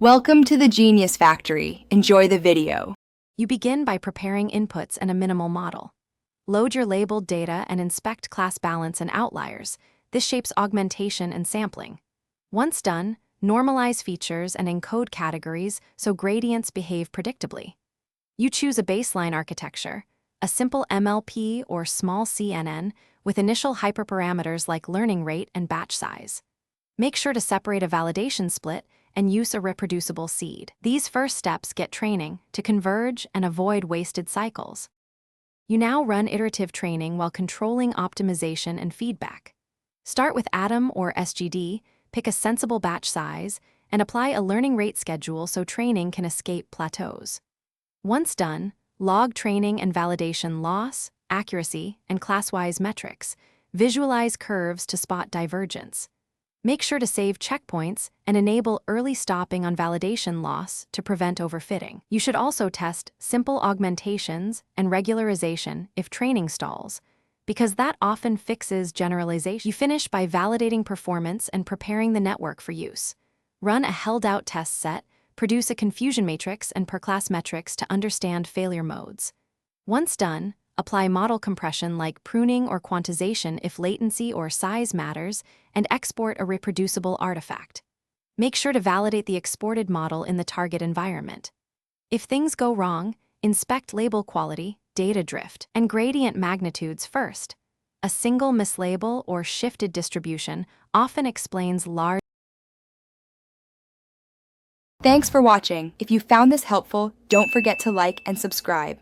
Welcome to the Genius Factory. Enjoy the video. You begin by preparing inputs and a minimal model. Load your labeled data and inspect class balance and outliers. This shapes augmentation and sampling. Once done, normalize features and encode categories so gradients behave predictably. You choose a baseline architecture, a simple MLP or small CNN with initial hyperparameters like learning rate and batch size. Make sure to separate a validation split and use a reproducible seed. These first steps get training to converge and avoid wasted cycles. You now run iterative training while controlling optimization and feedback. Start with Atom or SGD, pick a sensible batch size, and apply a learning rate schedule so training can escape plateaus. Once done, log training and validation loss, accuracy, and class-wise metrics. Visualize curves to spot divergence. Make sure to save checkpoints and enable early stopping on validation loss to prevent overfitting. You should also test simple augmentations and regularization if training stalls, because that often fixes generalization. You finish by validating performance and preparing the network for use. Run a held-out test set, produce a confusion matrix and per-class metrics to understand failure modes. Once done, apply model compression like pruning or quantization if latency or size matters, and export a reproducible artifact. Make sure to validate the exported model in the target environment. If things go wrong, inspect label quality, data drift, and gradient magnitudes first. A single mislabel or shifted distribution often explains large. Thanks for watching. If you found this helpful, don't forget to like and subscribe.